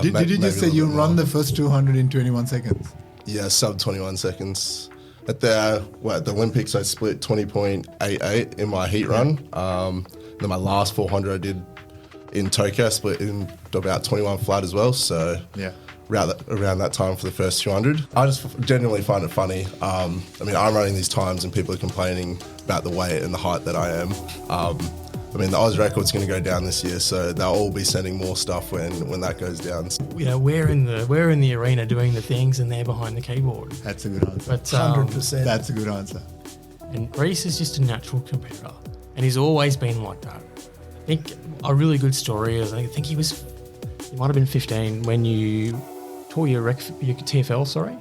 Did you just say you run the first 200 in 21 seconds? Yeah, sub 21 seconds. At the Olympics, I split 20.88 in my heat run. Then my last 400 I did in Tokyo, I split in about 21 flat as well. So yeah, around that time for the first 200. I just genuinely find it funny. I mean, I'm running these times and people are complaining about the weight and the height that I am. I mean, the Oz record's going to go down this year, so they'll all be sending more stuff when that goes down. You know, we're in the arena doing the things, and they're behind the keyboard. That's a good answer. But 100%. That's a good answer. And Reece is just a natural competitor, and he's always been like that. I think a really good story is I think he might have been 15 when you tore your TFL. Sorry,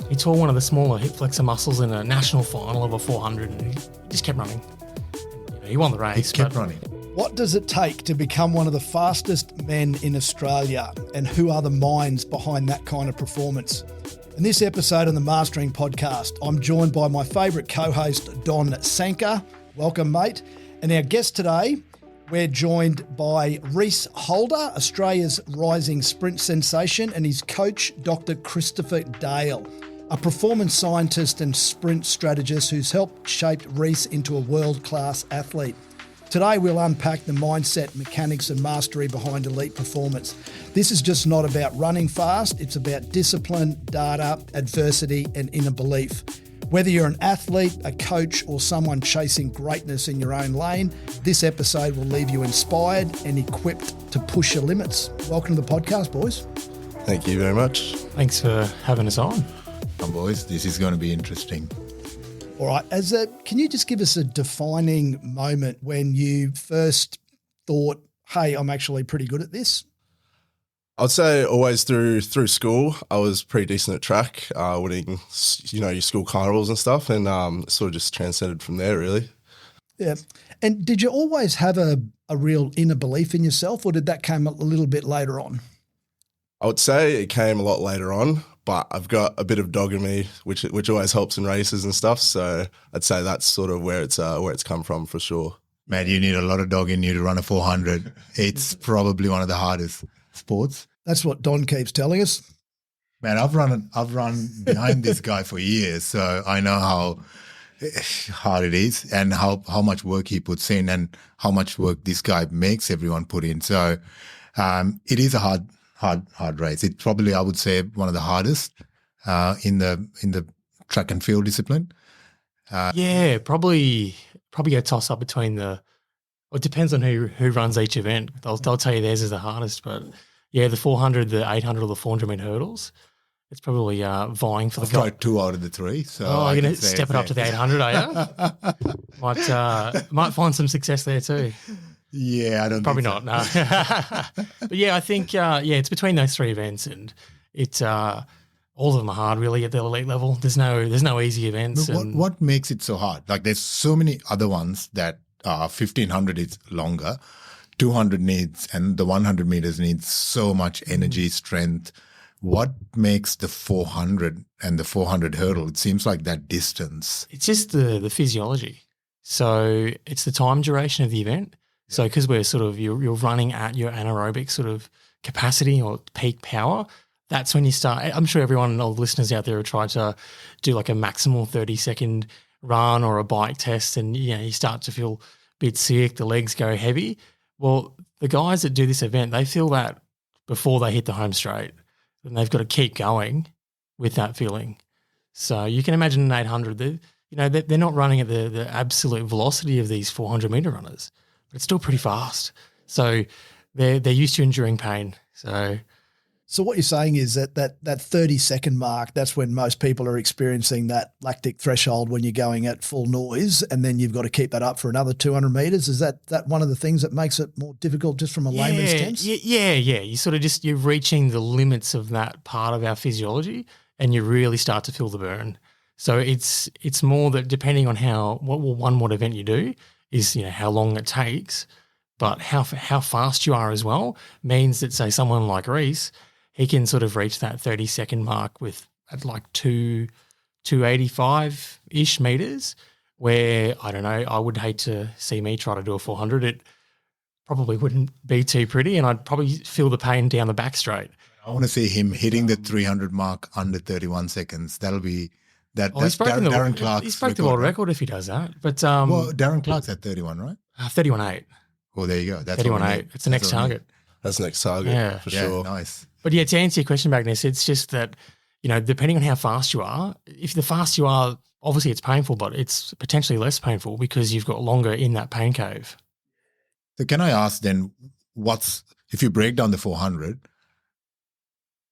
he tore one of the smaller hip flexor muscles in a national final of a 400, and he just kept running. He won the race. He kept running. What does it take to become one of the fastest men in Australia, and who are the minds behind that kind of performance? In this episode of the Mastering Podcast, I'm joined by my favourite co-host, Don Sanka. Welcome, mate. And our guest today, we're joined by Reece Holder, Australia's rising sprint sensation, and his coach, Dr. Christopher Dale, a performance scientist and sprint strategist who's helped shape Reece into a world-class athlete. Today, we'll unpack the mindset, mechanics and mastery behind elite performance. This is just not about running fast. It's about discipline, data, adversity and inner belief. Whether you're an athlete, a coach or someone chasing greatness in your own lane, this episode will leave you inspired and equipped to push your limits. Welcome to the podcast, boys. Thank you very much. Thanks for having us on. Boys, this is going to be interesting. All right. Can you just give us a defining moment when you first thought, hey, I'm actually pretty good at this? I'd say always through school, I was pretty decent at track, winning, your school carnivals and stuff, and sort of just transcended from there, really. Yeah. And did you always have a real inner belief in yourself, or did that come a little bit later on? I would say it came a lot later on. But I've got a bit of dog in me, which always helps in races and stuff. So I'd say that's sort of where it's come from for sure. Man, you need a lot of dog in you to run a 400. It's probably one of the hardest sports. That's what Don keeps telling us. Man, I've run behind this guy for years, so I know how hard it is and how much work he puts in and how much work this guy makes everyone put in. So it is a hard race. It's probably, I would say, one of the hardest in the track and field discipline. Probably a toss up between it depends on who runs each event. They'll tell you theirs is the hardest, but yeah, the 400, the 800 or the 400 meter hurdles, it's probably vying for the goal. I've tried 2 out of the 3. So you're going to step it up to the 800, are you? Might find some success there too. Yeah, I don't probably think not. So. No, but yeah, I think it's between those 3 events, and it's all of them are hard really at the elite level. There's no easy events. What makes it so hard? Like there's so many other ones that 1500 is longer, 200 needs, and the 100 meters needs so much energy, strength. What makes the 400 and the 400 hurdle? It seems like that distance. It's just the physiology. So it's the time duration of the event. So because we're sort of you're running at your anaerobic sort of capacity or peak power, that's when you start. I'm sure everyone, all the listeners out there have tried to do like a maximal 30-second run or a bike test, and you start to feel a bit sick, the legs go heavy. Well, the guys that do this event, they feel that before they hit the home straight, and they've got to keep going with that feeling. So you can imagine an 800, they're not running at the absolute velocity of these 400 meter runners. It's still pretty fast. So they're used to enduring pain. So what you're saying is that 30-second mark, that's when most people are experiencing that lactic threshold when you're going at full noise, and then you've got to keep that up for another 200 metres. Is that one of the things that makes it more difficult just from a layman's sense? Yeah. You sort of you're reaching the limits of that part of our physiology, and you really start to feel the burn. So it's more that depending on what event you do, is how long it takes, but how fast you are as well means that, say, someone like Reece, he can sort of reach that 30-second mark at like 285-ish meters, where, I don't know, I would hate to see me try to do a 400. probably wouldn't be too pretty, and I'd probably feel the pain down the back straight. I want to see him hitting the 300 mark under 31 seconds. That'll be that. Oh, That's Darren Clark's. He's broke the world record if he does that. But well, Darren Clark's at 31, right? 31.8. Well, there you go. That's 31.8. It's the next target. That's the next target, Yeah. for sure. Nice. But yeah, to answer your question, Magnus, it's just that, depending on how fast you are, if the faster you are, obviously it's painful, but it's potentially less painful because you've got longer in that pain cave. So can I ask then, if you break down the 400,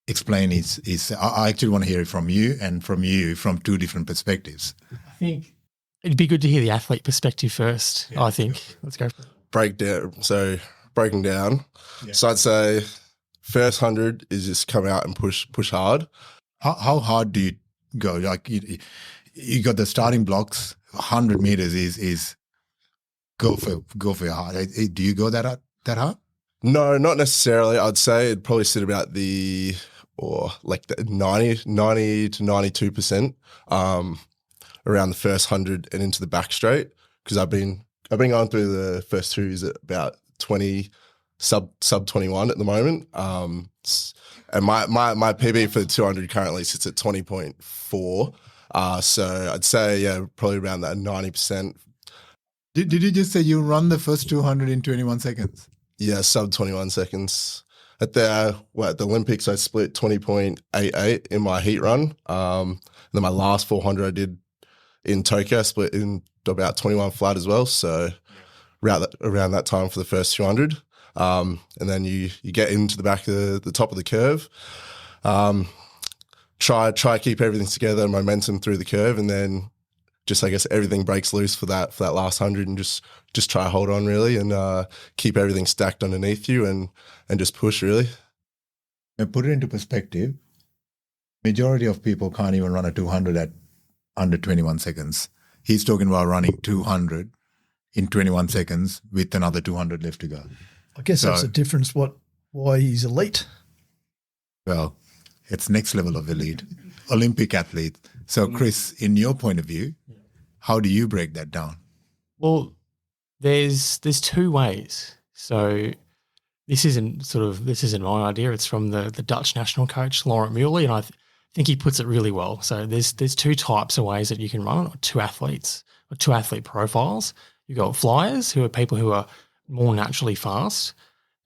explain I actually want to hear it from you and from you from two different perspectives. I think it'd be good to hear the athlete perspective first, I think. Let's go for it. Breaking down. Yeah. So I'd say first 100 is just come out and push hard. How hard do you go? Like you got the starting blocks. 100 meters is go for your heart. Do you go that hard? No, not necessarily. I'd say it'd probably sit about the 90 to 92% around the first 100 and into the back straight, because I've been going through the first two is at about 20 sub 21 at the moment. And my PB for the 200 currently sits at 20.4. So I'd say probably around that 90%. Did you just say you run the first 200 in 21 seconds? Yeah, sub 21 seconds. At the Olympics, I split 20.88 in my heat run. And then my last 400 I did in Tokyo, I split in about 21 flat as well. So around that time for the first 200. And then you get into the back of the top of the curve. Try keep everything together, momentum through the curve, and then just, I guess, everything breaks loose for that last 100, and just try to hold on really, and keep everything stacked underneath you, and just push really. And put it into perspective, majority of people can't even run a 200 at under 21 seconds. He's talking about running 200 in 21 seconds with another 200 left to go. I guess that's the difference. Why he's elite. Well, it's next level of elite, Olympic athlete. So, Chris, in your point of view, how do you break that down? Well, there's two ways. So this isn't my idea. It's from the Dutch national coach, Laurent Muley, and I think he puts it really well. So there's two types of ways that you can run it, or two athletes, or two athlete profiles. You've got flyers, who are people who are more naturally fast,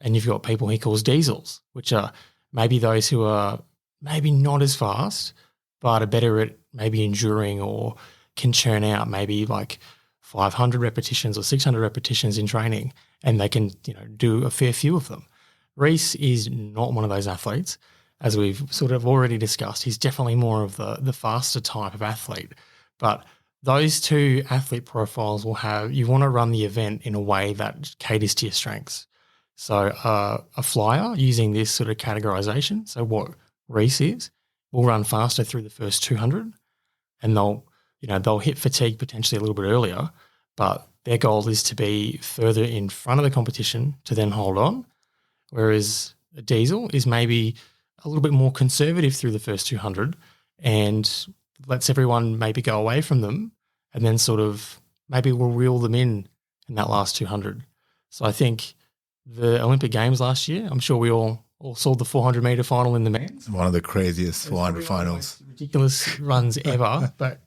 and you've got people he calls diesels, which are maybe those who are maybe not as fast, but are better at maybe enduring, or can churn out maybe like 500 repetitions or 600 repetitions in training, and they can do a fair few of them. Reece is not one of those athletes, as we've sort of already discussed. He's definitely more of the faster type of athlete. But those two athlete profiles you want to run the event in a way that caters to your strengths. So a flyer, using this sort of categorization, so what Reece is, will run faster through the first 200, and they'll hit fatigue potentially a little bit earlier, but their goal is to be further in front of the competition to then hold on, whereas a diesel is maybe a little bit more conservative through the first 200 and lets everyone maybe go away from them, and then sort of maybe will reel them in that last 200. So I think the Olympic Games last year, I'm sure we all saw the 400-metre final in the men's. One of the craziest 400 finals. Ridiculous runs ever. But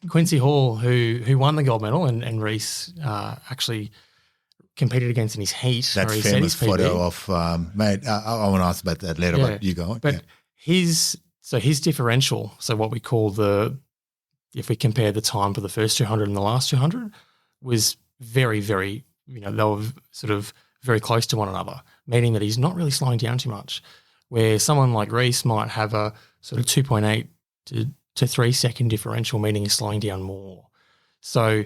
Quincy Hall, who won the gold medal, and Reece actually competed against in his heat. That famous photo of, mate, I want to ask about that later, but you go on. But his differential, so what we call if we compare the time for the first 200 and the last 200, was very, very, they were sort of very close to one another, meaning that he's not really slowing down too much, where someone like Reece might have a sort of 2.8 to 3 second differential, meaning he's slowing down more. So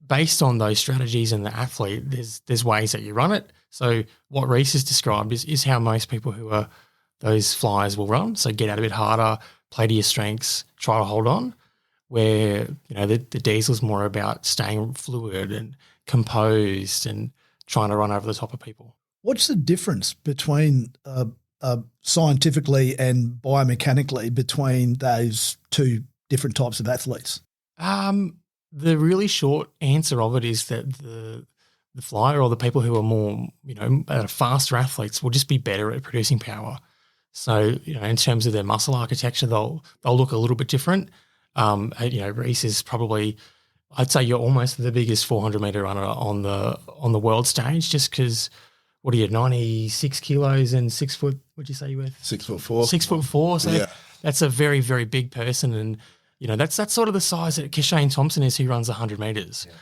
based on those strategies and the athlete, there's ways that you run it. So what Reece has described is how most people who are those flyers will run. So get out a bit harder, play to your strengths, try to hold on, where the diesel's more about staying fluid and composed and trying to run over the top of people. What's the difference between scientifically and biomechanically between those two different types of athletes? The really short answer of it is that the the flyer or the people who are more, faster athletes will just be better at producing power. So, in terms of their muscle architecture, they'll look a little bit different. Reece is probably, I'd say you're almost the biggest 400 meter runner on the world stage, just because, what are you, 96 kilos and 6 foot, what'd you say you were? 6'4". 6'4". So that's a very, very big person. And, that's sort of the size that Kishane Thompson is, who runs 100 meters. Yeah.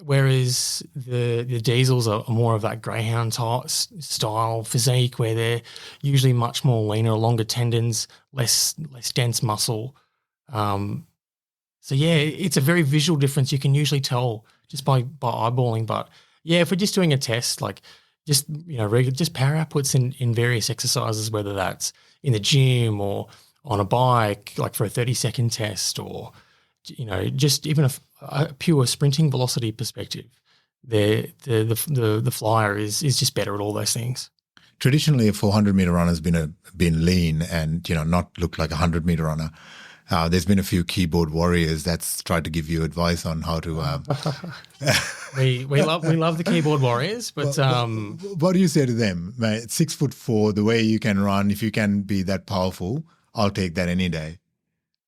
Whereas the diesels are more of that greyhound style physique, where they're usually much more leaner, longer tendons, less dense muscle. It's a very visual difference. You can usually tell just by eyeballing. But if we're just doing a test, like just power outputs in various exercises, whether that's in the gym or on a bike, like for a 30-second test, or just even a pure sprinting velocity perspective, the flyer is just better at all those things. Traditionally, a 400 meter runner has been lean and not look like a 100 meter runner. There's been a few keyboard warriors that's tried to give you advice on how to. We love the keyboard warriors, but what do you say to them, mate? 6'4", the way you can run, if you can be that powerful, I'll take that any day.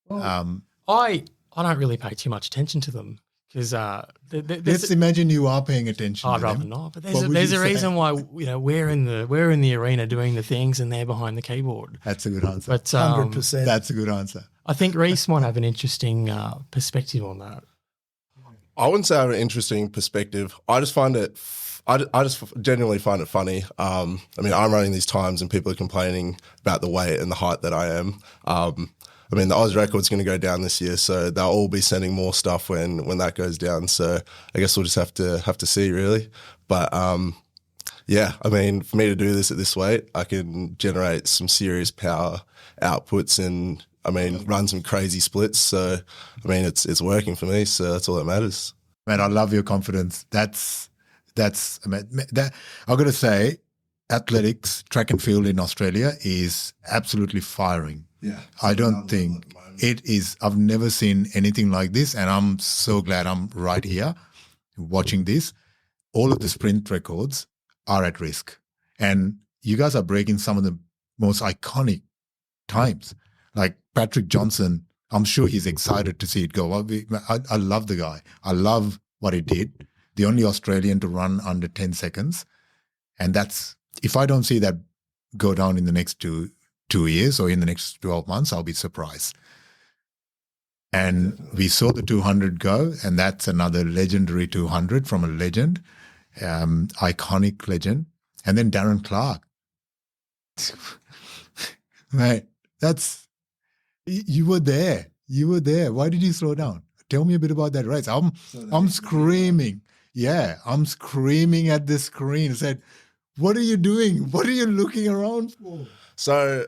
Well, I don't really pay too much attention to them because let's imagine you are paying attention. I'd rather not, but there's a reason why we're in the arena doing the things and they're behind the keyboard. That's a good answer. But 100%. That's a good answer. I think Reece might have an interesting perspective on that. I wouldn't say I have an interesting perspective. I just find it. I just genuinely find it funny. I'm running these times and people are complaining about the weight and the height that I am. The Oz record's going to go down this year, so they'll all be sending more stuff when that goes down. So I guess we'll just have to see, really. But for me to do this at this weight, I can generate some serious power outputs and run some crazy splits. So it's working for me. So that's all that matters. Man, I love your confidence. I've got to say, athletics, track and field in Australia is absolutely firing. Yeah. I don't think it is. I've never seen anything like this, and I'm so glad I'm right here watching this. All of the sprint records are at risk, and you guys are breaking some of the most iconic times. Like Patrick Johnson, I'm sure he's excited to see it go. I love the guy. I love what he did. The only Australian to run under 10 seconds, and that's, if I don't see that go down in the next two years or in the next 12 months, I'll be surprised. And we saw the 200 go, and that's another legendary 200 from a legend, iconic legend. And then Darren Clark. Right. You were there. Why did you slow down? Tell me a bit about that race. I'm screaming. Yeah, I'm screaming at the screen. I said, what are you doing? What are you looking around for? So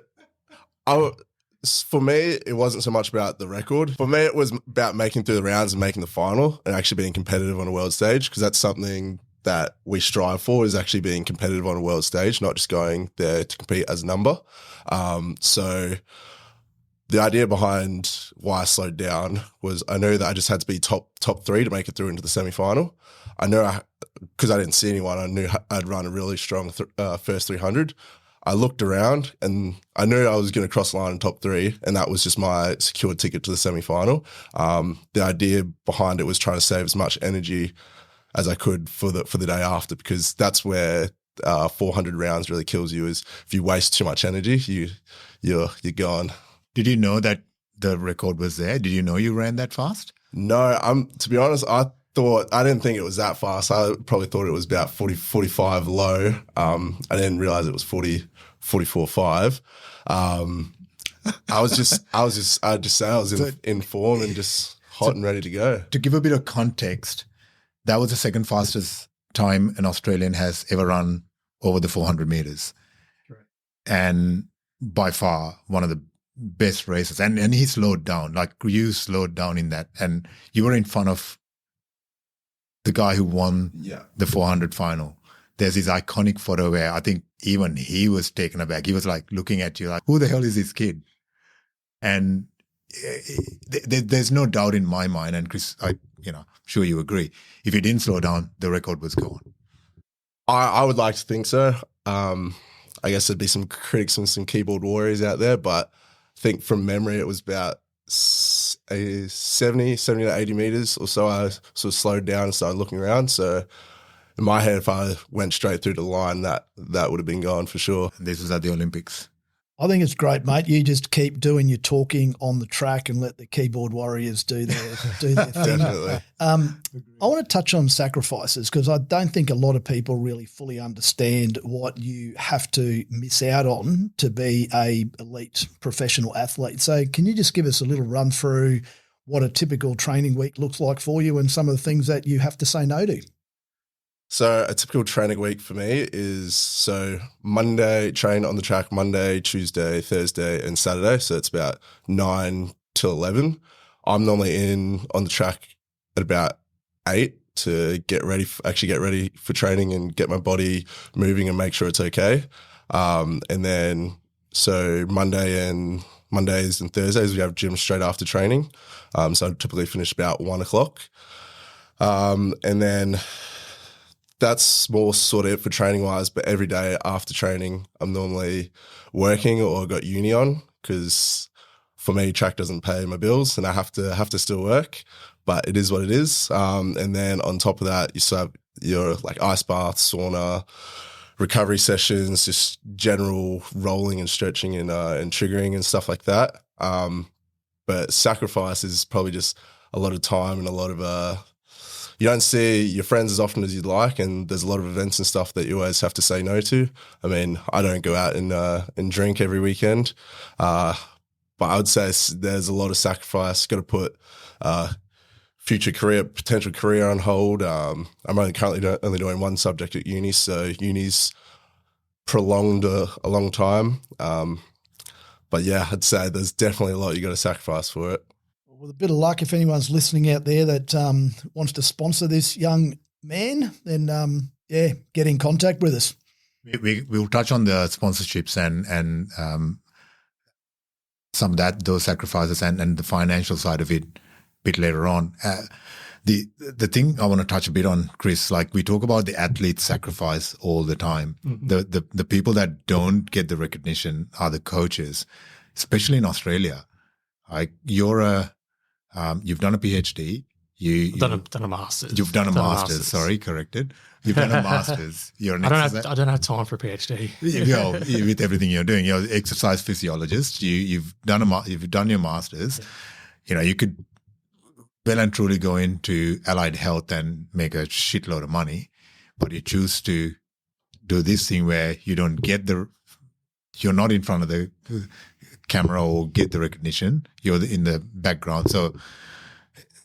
for me, it wasn't so much about the record. For me, it was about making through the rounds and making the final and actually being competitive on a world stage, because that's something that we strive for, is actually being competitive on a world stage, not just going there to compete as a number. So the idea behind why I slowed down was I knew that I just had to be top three to make it through into the semi-final. I knew because I didn't see anyone, I knew I'd run a really strong first 300. I looked around and I knew I was going to cross the line in top three, and that was just my secured ticket to the semi-final. The idea behind it was trying to save as much energy as I could for the day after, because that's where 400 rounds really kills you. Is if you waste too much energy, you're gone. Did you know that the record was there? Did you know you ran that fast? No, to be honest, I didn't think it was that fast. I probably thought it was about 40, 45 low. I didn't realize it was 44.5. I just say I was in form and just hot and ready to go. To give a bit of context, that was the second fastest time an Australian has ever run over the 400 meters. Correct. And by far one of the best races. And he slowed down, like you slowed down in that. And you were in front of the guy who won the 400 final. There's this iconic photo where I think even he was taken aback. He was like looking at you like, who the hell is this kid? And there's no doubt in my mind, and Chris, I'm sure you agree, if he didn't slow down, the record was gone. I would like to think so. I guess there'd be some critics and some keyboard warriors out there, but I think from memory it was about 70 to 80 meters or so. I sort of slowed down and started looking around. So in my head, if I went straight through the line, that would have been gone for sure. This was at the Olympics. I think it's great, mate. You just keep doing your talking on the track and let the keyboard warriors do their thing. Definitely. I want to touch on sacrifices because I don't think a lot of people really fully understand what you have to miss out on to be a elite professional athlete. So can you just give us a little run through what a typical training week looks like for you and some of the things that you have to say no to? So a typical training week for me is Monday, train on the track Monday, Tuesday, Thursday and Saturday. So it's about 9 till 11. I'm normally on the track at about 8 to get ready for training and get my body moving and make sure it's okay. And then so Mondays and Thursdays we have gym straight after training. So I typically finish about 1 o'clock. And then that's more sort of it for training wise, but every day after training, I'm normally working or got uni on because for me, track doesn't pay my bills and I have to still work, but it is what it is. And then on top of that, you still have your like ice bath, sauna, recovery sessions, just general rolling and stretching and triggering and stuff like that. But sacrifice is probably just a lot of time and a lot of you don't see your friends as often as you'd like, and there's a lot of events and stuff that you always have to say no to. I mean, I don't go out and drink every weekend, but I would say there's a lot of sacrifice. Got to put potential career on hold. I'm currently only doing one subject at uni, so uni's prolonged a long time. But yeah, I'd say there's definitely a lot you got to sacrifice for it. With a bit of luck, if anyone's listening out there that wants to sponsor this young man, then get in contact with us. We'll touch on the sponsorships and some of those sacrifices and the financial side of it a bit later on. The thing I want to touch a bit on, Chris, like we talk about the athletes sacrifice all the time. Mm-hmm. The people that don't get the recognition are the coaches, especially in Australia. Like you've done a PhD. You've done a master's. You've done a master's. Sorry, corrected. You've done a master's. You're an I don't have time for a PhD. With everything you're doing, you're an exercise physiologist. You've done your master's. You know, you could well and truly go into allied health and make a shitload of money, but you choose to do this thing where you don't get you're not in front of the camera or get the recognition. You're in the background. So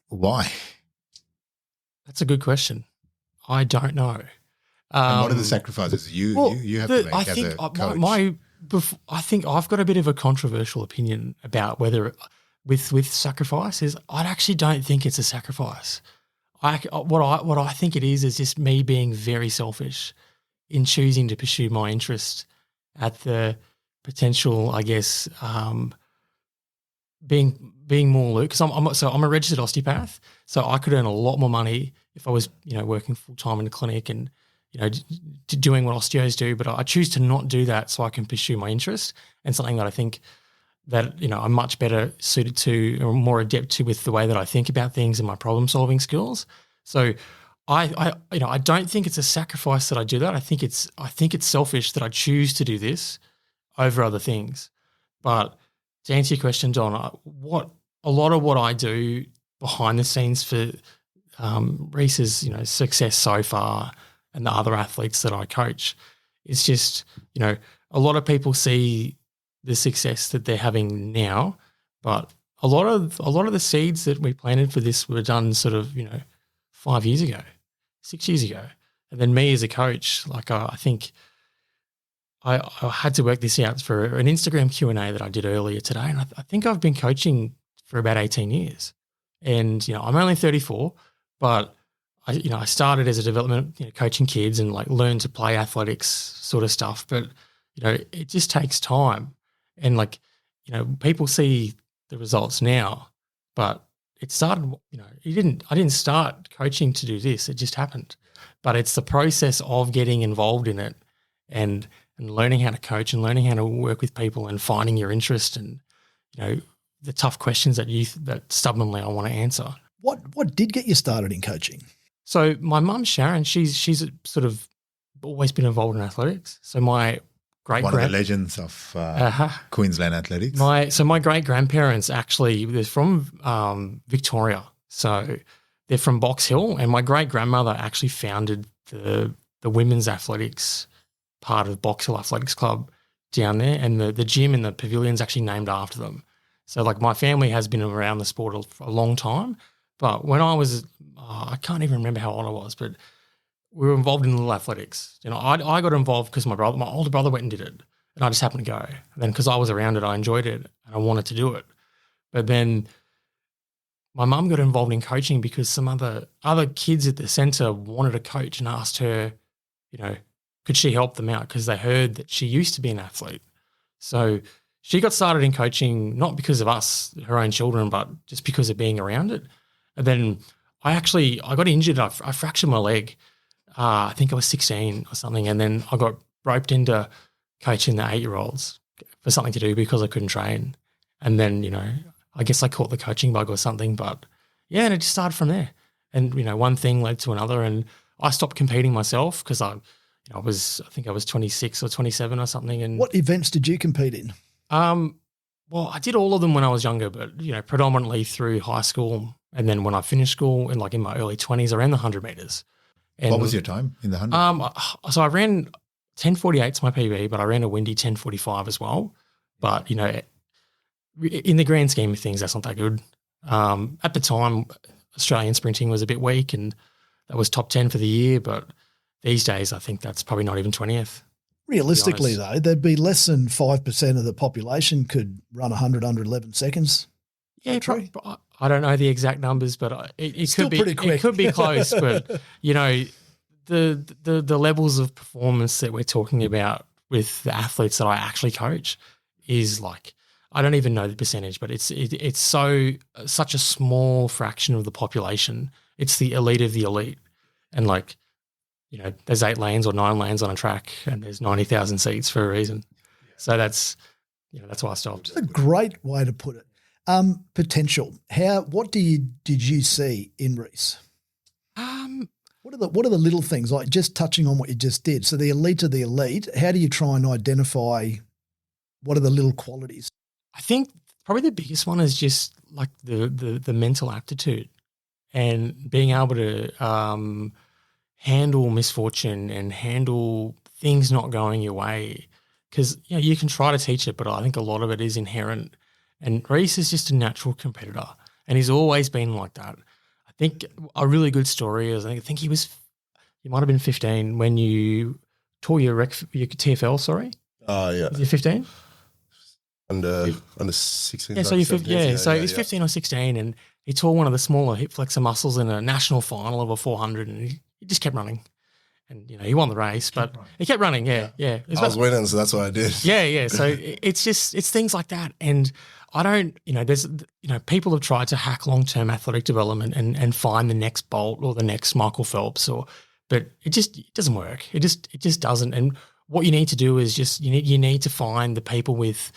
why? That's a good question. I don't know. And what are the sacrifices you have to make as a coach? I think I've got a bit of a controversial opinion about whether with sacrifice is I actually don't think it's a sacrifice. What I think it is just me being very selfish in choosing to pursue my interest at the potential, I guess, being more because I'm a registered osteopath, so I could earn a lot more money if I was working full time in a clinic and doing what osteos do. But I choose to not do that so I can pursue my interest and something that I think that I'm much better suited to or more adept to with the way that I think about things and my problem solving skills. So I don't think it's a sacrifice that I do that. I think it's selfish that I choose to do this over other things. But to answer your question, Don, a lot of what I do behind the scenes for Reece's success so far and the other athletes that I coach is just a lot of people see the success that they're having now, but a lot of the seeds that we planted for this were done sort of 5 years ago, 6 years ago, and then me as a coach, like I think I had to work this out for an Instagram Q&A that I did earlier today, and I think I've been coaching for about 18 years, and I'm only 34, but I started as a development coaching kids and like learned to play athletics sort of stuff, but it just takes time. And people see the results now, but it started, I didn't start coaching to do this. It just happened. But it's the process of getting involved in it and learning how to coach and learning how to work with people and finding your interest and, the tough questions that stubbornly I want to answer. What did get you started in coaching? So my mum, Sharon, she's sort of always been involved in athletics. So my one of the legends of Queensland athletics. My great-grandparents actually, they're from Victoria. So they're from Box Hill, and my great-grandmother actually founded the women's athletics part of Box Hill Athletics Club down there, and the gym and the pavilion's actually named after them. So like my family has been around the sport for a long time, but when I was, I can't even remember how old I was, but we were involved in little athletics. I got involved because my older brother went and did it, and I just happened to go. And then because I was around it, I enjoyed it and I wanted to do it. But then my mum got involved in coaching because some other kids at the centre wanted to coach and asked her, could she help them out because they heard that she used to be an athlete. So she got started in coaching not because of us, her own children, but just because of being around it. And then I got injured. I fractured my leg. I think I was 16 or something, and then I got roped into coaching the 8-year-olds for something to do because I couldn't train. And then, I guess I caught the coaching bug or something, but yeah, and it just started from there. And, one thing led to another, and I stopped competing myself because I think I was 26 or 27 or something. And what events did you compete in? Well, I did all of them when I was younger, but, predominantly through high school. And then when I finished school and in my early 20s, I ran the 100 meters. And, what was your time in the 100? So I ran 10:48 to my PB, but I ran a windy 10:45 as well. But, in the grand scheme of things, that's not that good. At the time, Australian sprinting was a bit weak and that was top 10 for the year. But these days, I think that's probably not even 20th. Realistically, though, there'd be less than 5% of the population could run 100 under 11 seconds. Yeah, I don't know the exact numbers, but it could be pretty quick. It could be close. But the levels of performance that we're talking about with the athletes that I actually coach is I don't even know the percentage, but it's such a small fraction of the population. It's the elite of the elite, and there's 8 lanes or 9 lanes on a track, and there's 90,000 seats for a reason. So that's why I stopped. That's a great way to put it. Potential. What did you see in Reece? What are the little things, like just touching on what you just did? So the elite of the elite, how do you try and identify what are the little qualities? I think probably the biggest one is just the mental aptitude and being able to handle misfortune and handle things not going your way. Because you can try to teach it, but I think a lot of it is inherent. And Reece is just a natural competitor, and he's always been like that. I think a really good story is I think you might have been 15 when you tore your TFL. Sorry. Yeah. Was you 15? Under 16. Yeah, so he's 15 or 16, and he tore one of the smaller hip flexor muscles in a national final of a 400, and he just kept running. And, he won the race, but he kept running. Yeah. I was winning, so that's what I did. Yeah. So it's things like that. And I don't, there's, people have tried to hack long-term athletic development and find the next Bolt or the next Michael Phelps but it doesn't work. It just doesn't. And what you need to do is just, you need to find the people with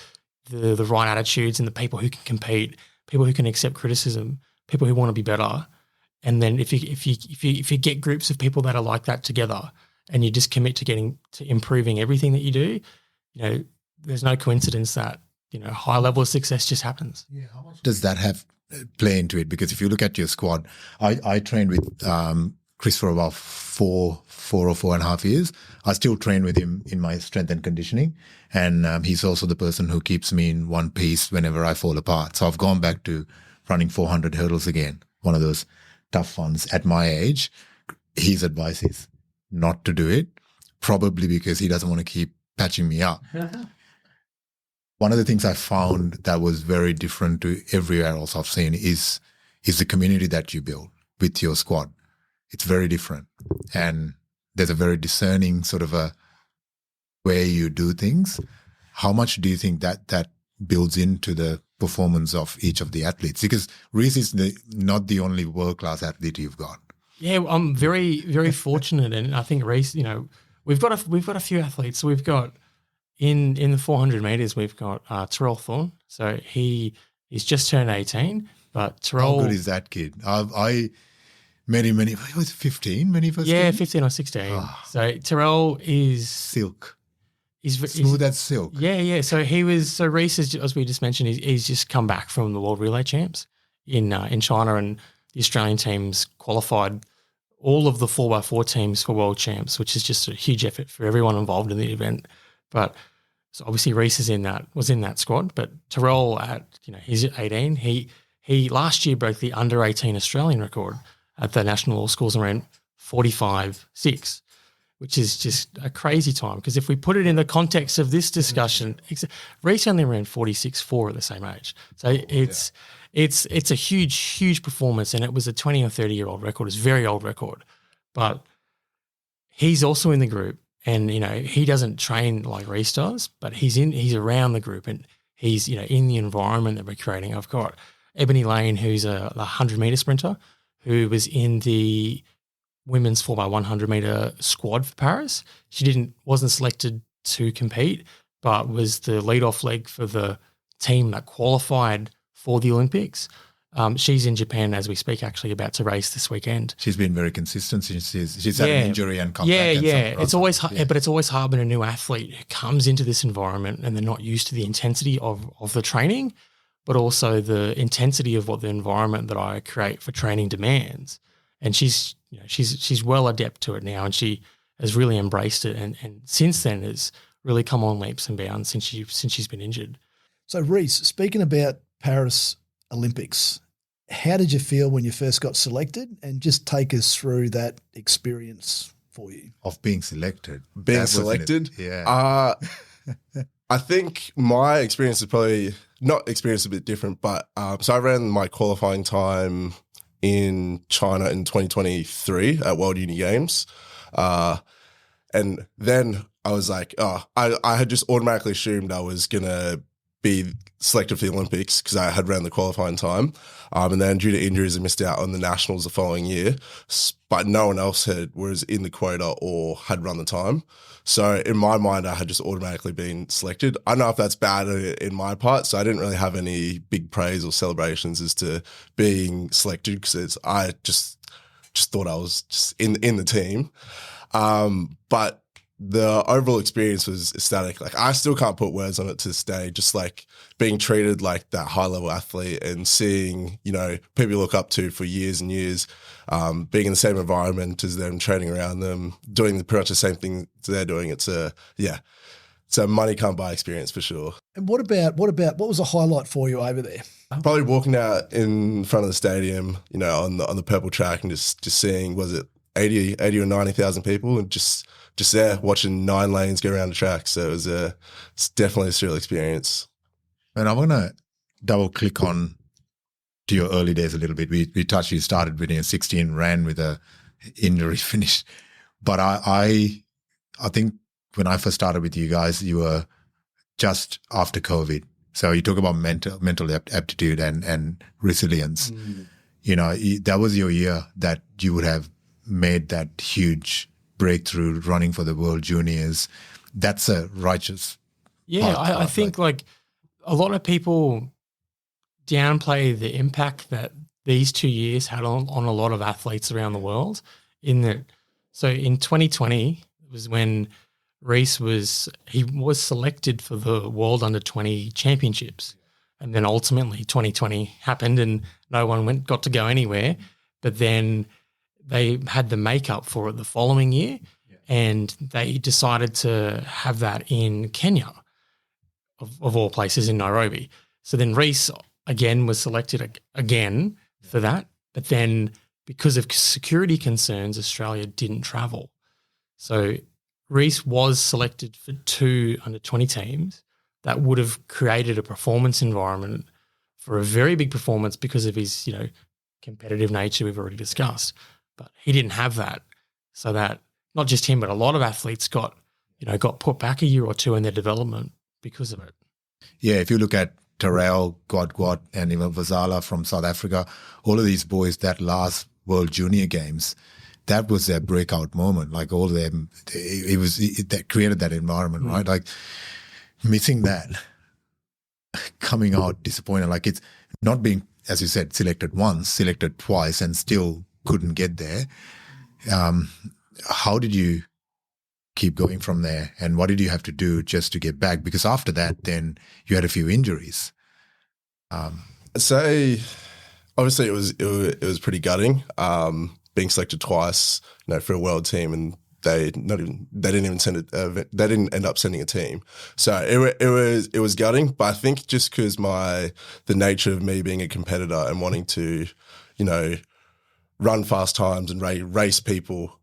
the right attitudes and the people who can compete, people who can accept criticism, people who want to be better. And then if you get groups of people that are like that together, and you just commit to improving everything that you do, there's no coincidence that high level of success just happens. Yeah, how much does that have play into it? Because if you look at your squad, I trained with Chris for about 4 or 4.5 years. I still train with him in my strength and conditioning, and he's also the person who keeps me in one piece whenever I fall apart. So I've gone back to running 400 hurdles again, one of those tough ones at my age. His advice is not to do it, probably because he doesn't want to keep patching me up. One of the things I found that was very different to everywhere else I've seen is the community that you build with your squad. It's very different, and there's a very discerning sort of a way you do things. How much do you think that builds into the performance of each of the athletes? Because Reece is not the only world-class athlete you've got. Yeah, I'm very, very fortunate, and I think Reece, we've got a few athletes. So we've got in the 400 meters, we've got Terrell Thorne. So he's just turned 18, but Terrell. How good is that kid? I met him he was 15 when he first came? 15 or 16. So Terrell is silk. He's smooth as silk. Yeah. So Reece, as we just mentioned, he's just come back from the World Relay Champs in China, and the Australian teams qualified all of the 4x4 teams for World Champs, which is just a huge effort for everyone involved in the event. But so obviously Reece was in that squad. But Terrell he's at 18. He last year broke the under 18 Australian record at the National All Schools and ran 45.6. Which is just a crazy time, because if we put it in the context of this discussion, Reece only ran 46.4 at the same age. So it's a huge performance, and it was a 20 or 30-year-old record. It's a very old record. But he's also in the group, and he doesn't train like Reece does, but he's around the group, and he's in the environment that we're creating. I've got Ebony Lane, who's a 100-meter sprinter, who was in the women's 4x100 meter squad for Paris. She wasn't selected to compete, but was the lead-off leg for the team that qualified for the Olympics. She's in Japan as we speak, actually about to race this weekend. She's been very consistent since she's had an injury and come back. It's always but it's always hard when a new athlete who comes into this environment and they're not used to the intensity of the training, but also the intensity of what the environment that I create for training demands. And she's well adept to it now, and she has really embraced it, and since then has really come on leaps and bounds since she's been injured. So Reece, speaking about Paris Olympics, how did you feel when you first got selected? And just take us through that experience for you. Of being selected. Being selected? Yeah. I think my experience is probably not experience a bit different, but so I ran my qualifying time in China in 2023 at World Uni Games. And then I was like, I had just automatically assumed I was going to be selected for the Olympics because I had ran the qualifying time. And then due to injuries, I missed out on the nationals the following year. But no one else was in the quota or had run the time. So in my mind, I had just automatically been selected. I don't know if that's bad in my part, so I didn't really have any big praise or celebrations as to being selected because I just thought I was just in the team. But the overall experience was ecstatic. Like, I still can't put words on it to this day, just like being treated like that high level athlete and seeing, people you look up to for years and years, being in the same environment as them, training around them, doing pretty much the same thing they're doing. It's a money can't buy experience for sure. And what was a highlight for you over there? Probably walking out in front of the stadium, on the purple track and just seeing, was it 80 or 90,000 people, and just there watching 9 lanes go around the track. So it's definitely a surreal experience. And I want to double click on to your early days a little bit. We touched, you started when you were 16, ran with a injury finish. But I think when I first started with you guys, you were just after COVID. So you talk about mental aptitude and resilience. That was your year that you would have made that huge breakthrough running for the World Juniors. That's a righteous path. I think like a lot of people downplay the impact that these 2 years had on a lot of athletes around the world. So in 2020 was when Reece was selected for the World Under-20 Championships, and then ultimately 2020 happened and no one got to go anywhere. But then they had the makeup for it the following year, and they decided to have that in Kenya, of all places, in Nairobi. So then Reece again was selected again for that, but then because of security concerns, Australia didn't travel. So Reece was selected for 2 under-20 teams that would have created a performance environment for a very big performance because of his, competitive nature we've already discussed. But he didn't have that. So that not just him, but a lot of athletes got put back a year or two in their development because of it. Yeah, if you look at Terrell, Godwat, and even Vazala from South Africa, all of these boys that last World Junior Games, that was their breakout moment. Like all of them, that created that environment, right? Like missing that, coming out disappointed. Like it's not being, as you said, selected once, selected twice, and still couldn't get there. How did you keep going from there, and what did you have to do just to get back? Because after that, then you had a few injuries. I'd say, obviously, it was pretty gutting. Being selected twice, for a world team, and they didn't end up sending a team. So it was gutting. But I think just because the nature of me being a competitor and wanting to, run fast times and race people,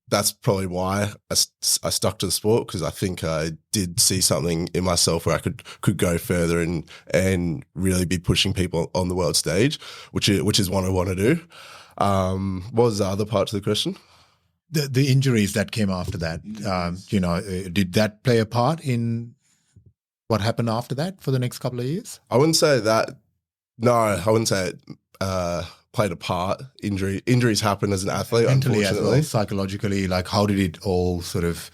that's probably why I stuck to the sport, because I think I did see something in myself where I could go further and really be pushing people on the world stage, which is what I want to do. What was the other part to the question? The injuries that came after that, did that play a part in what happened after that for the next couple of years? I wouldn't say that. No, I wouldn't say it played a part. Injuries happen as an athlete, Mentally unfortunately. as well, psychologically, like how did it all sort of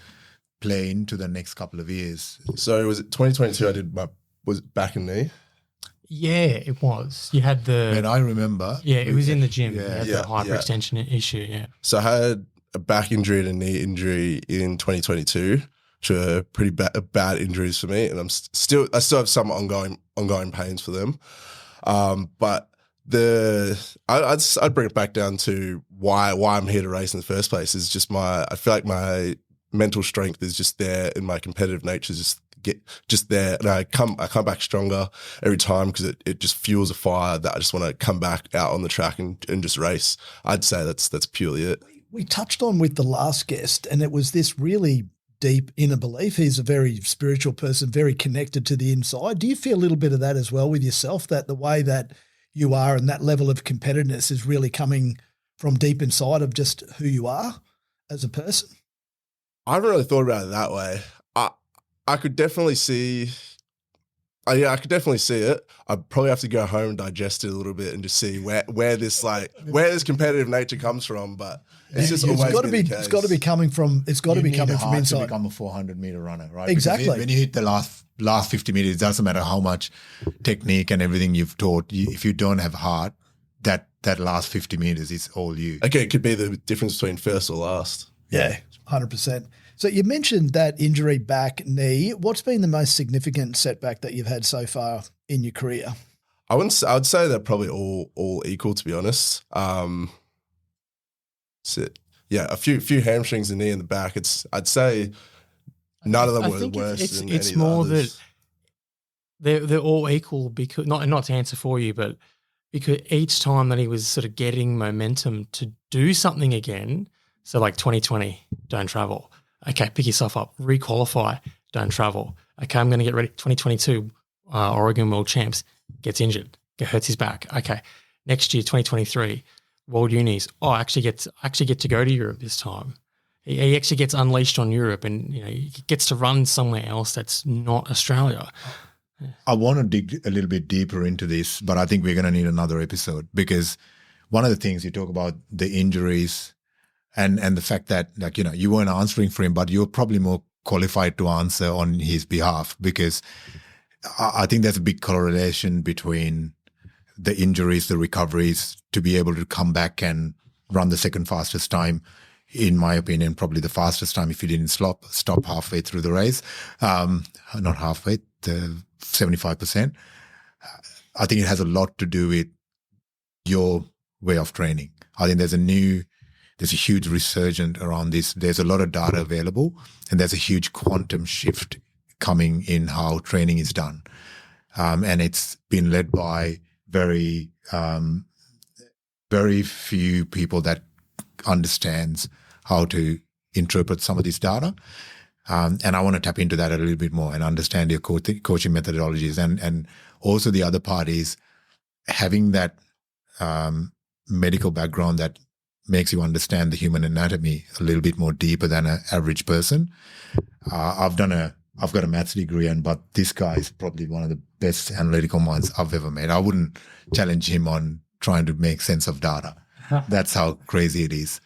play into the next couple of years? So was it 2022? Was it back and knee? Yeah, it was. You had the. And I remember. Yeah, it was in the gym. Yeah, You had the hyperextension issue. Yeah. So I had a back injury and a knee injury in 2022, which are pretty bad injuries for me, and I still have some ongoing pains for them. But I'd bring it back down to why I'm here to race in the first place is just I feel like my mental strength is just there, and my competitive nature is just there, and I come back stronger every time because it just fuels a fire that I just want to come back out on the track and just race. I'd say that's purely it. We touched on with the last guest, and it was this really deep inner belief. He's a very spiritual person, very connected to the inside. Do you feel a little bit of that as well with yourself, that the way that you are and that level of competitiveness is really coming from deep inside of just who you are as a person? I haven't really thought about it that way. I could definitely see. I could definitely see it. I'd probably have to go home and digest it a little bit and just see where this competitive nature comes from. But it's just always been the case. It's got to be coming from. It's got to be coming from inside. To become a 400-meter runner, right? Exactly. Because when you hit the last 50 meters, it doesn't matter how much technique and everything you've taught. If you don't have heart, that last 50 meters is all you. Okay, it could be the difference between first or last. Yeah, 100%. So you mentioned that injury back knee. What's been the most significant setback that you've had so far in your career? I would say they're probably all equal, to be honest. A few hamstrings, and knee in the back. I'd say none of them were worse than it's any more of the others. that they're all equal, because not to answer for you, but because each time that he was sort of getting momentum to do something again, so like 2020, don't travel. Okay, pick yourself up, requalify, don't travel. Okay, I'm going to get ready. 2022, Oregon World Champs, gets injured, hurts his back. Okay, next year, 2023, World Unis. Oh, I actually get to go to Europe this time. He actually gets unleashed on Europe, and he gets to run somewhere else that's not Australia. I want to dig a little bit deeper into this, but I think we're going to need another episode, because one of the things you talk about, the injuries and the fact that, like, you weren't answering for him, but you're probably more qualified to answer on his behalf, because I think there's a big correlation between the injuries, the recoveries, to be able to come back and run the second fastest time. In my opinion, probably the fastest time if you didn't stop halfway through the race. Not halfway, 75%. I think it has a lot to do with your way of training. I think there's a huge resurgence around this. There's a lot of data available, and there's a huge quantum shift coming in how training is done. And it's been led by very few people that understands how to interpret some of this data. And I want to tap into that a little bit more and understand your coaching methodologies. And also the other part is having that medical background that makes you understand the human anatomy a little bit more deeper than an average person. I've done a I've got a maths degree, but this guy is probably one of the best analytical minds I've ever met. I wouldn't challenge him on trying to make sense of data. That's how crazy it is.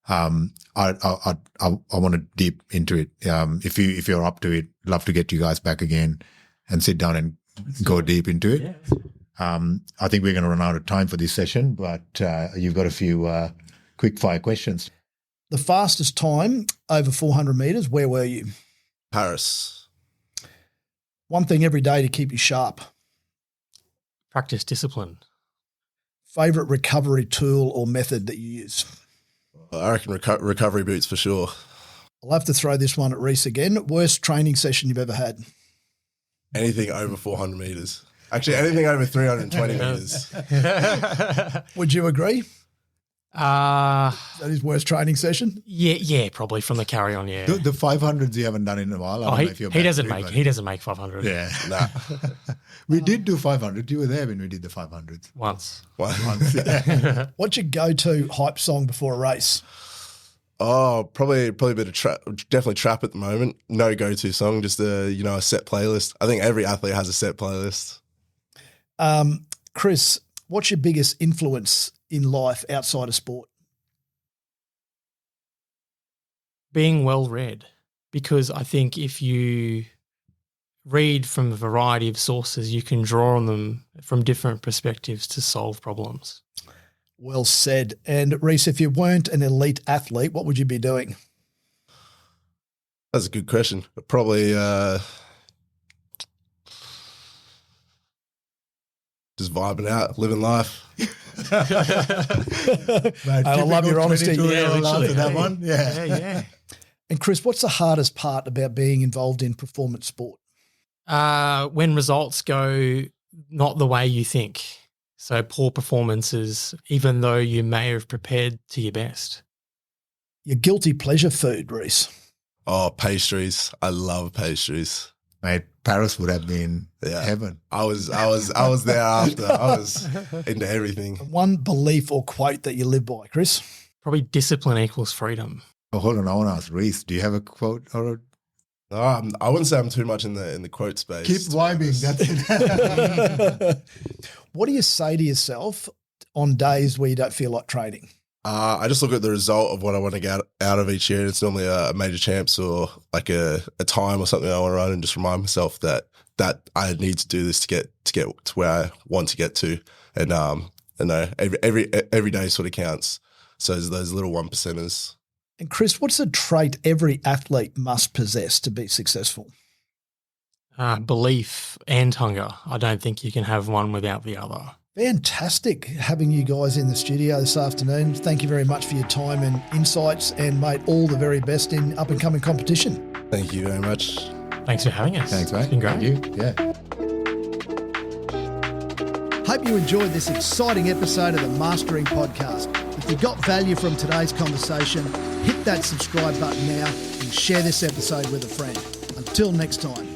I want to deep into it. If you're up to it, love to get you guys back again and sit down and go deep into it. I think we're going to run out of time for this session, but you've got a few quick fire questions. The fastest time over 400 metres, where were you? Paris. One thing every day to keep you sharp. Practice discipline. Favourite recovery tool or method that you use? I reckon recovery boots for sure. I'll have to throw this one at Reece again. Worst training session you've ever had? Anything over 400 metres. Actually, anything over 320 metres. Would you agree? Uh, That is worst training session? yeah, probably from the carry on, yeah. The 500s you haven't done in a while. I don't know if you're he back doesn't to it, make but- he doesn't make 500 Yeah. Nah. We did do 500. You were there when we did the 500s. once. Once. Yeah. What's your go-to hype song before a race? Oh, probably a bit of trap. Definitely trap at the moment. No go-to song, just a set playlist. I think every athlete has a set playlist. Chris, what's your biggest influence in life outside of sport? Being well read, because I think if you read from a variety of sources, you can draw on them from different perspectives to solve problems. Well said. And Reece, if you weren't an elite athlete, what would you be doing? That's a good question. Probably just vibing out, living life. Right, I love your honesty. 22-year-old literally. answer that one. Yeah. Yeah. And Chris, what's the hardest part about being involved in performance sport? When results go not the way you think. So poor performances, even though you may have prepared to your best. Your guilty pleasure food, Reece. Oh, pastries. I love pastries. Mate, Paris would have been Yeah. heaven. I was there after. I was into everything. One belief or quote that you live by, Chris. Probably discipline equals freedom. Oh, hold on. I want to ask Reece, do you have a quote or a... I wouldn't say I'm too much in the quote space. Keep vibing. That's it. What do you say to yourself on days where you don't feel like training? I just look at the result of what I want to get out of each year. It's normally a major champs or like a time or something I want to run, and just remind myself that I need to do this to get to where I want to get to. And every day sort of counts. So there's those little 1%ers. And Chris, what's a trait every athlete must possess to be successful? Belief and hunger. I don't think you can have one without the other. Fantastic having you guys in the studio this afternoon. Thank you very much for your time and insights, and mate, all the very best in up-and-coming competition. Thank you very much. Thanks for having us. Thanks, mate. It's been great. Thank you. Yeah. Hope you enjoyed this exciting episode of the Mastering Podcast. If you got value from today's conversation, hit that subscribe button now and share this episode with a friend. Until next time.